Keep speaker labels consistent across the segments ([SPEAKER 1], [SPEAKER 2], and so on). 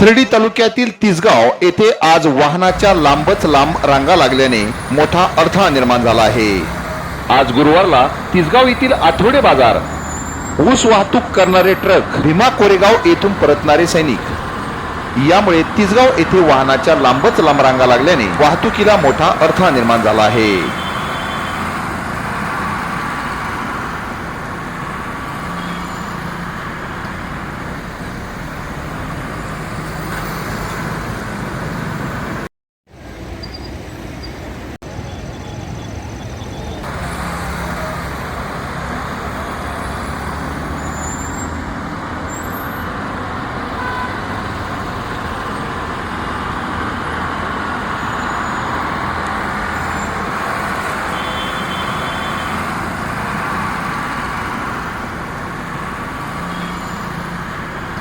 [SPEAKER 1] पाथर्डी तालुक्यातील तिसगाव येथे आज वाहनाच्या लांबच लांब रांगा लागल्याने मोठा अडथळा निर्माण झाला आहे। आज गुरुवारला तिसगाव येथील आठवडे बाजार, ऊस वाहतूक करणारे ट्रक, भीमा कोरेगाव येथून परतणारे सैनिक यामुळे तिसगाव येथे वाहनाच्या लांबच लांब रांगा लागल्याने वाहतुकीला मोठा अडथळा निर्माण झाला आहे।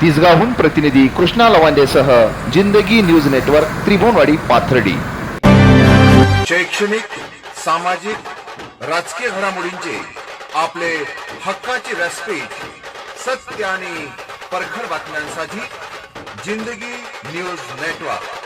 [SPEAKER 1] तिसगावहून प्रतिनिधी कृष्णा लवांदेसह जिंदगी न्यूज नेटवर्क, त्रिभुवनवाडी, पाथर्डी।
[SPEAKER 2] शैक्षणिक, सामाजिक, राजकीय घडामोडींचे आपले हक्काचे व्यासपीठ, सत्य आणि परखड बातम्यांसाठी जिंदगी न्यूज नेटवर्क।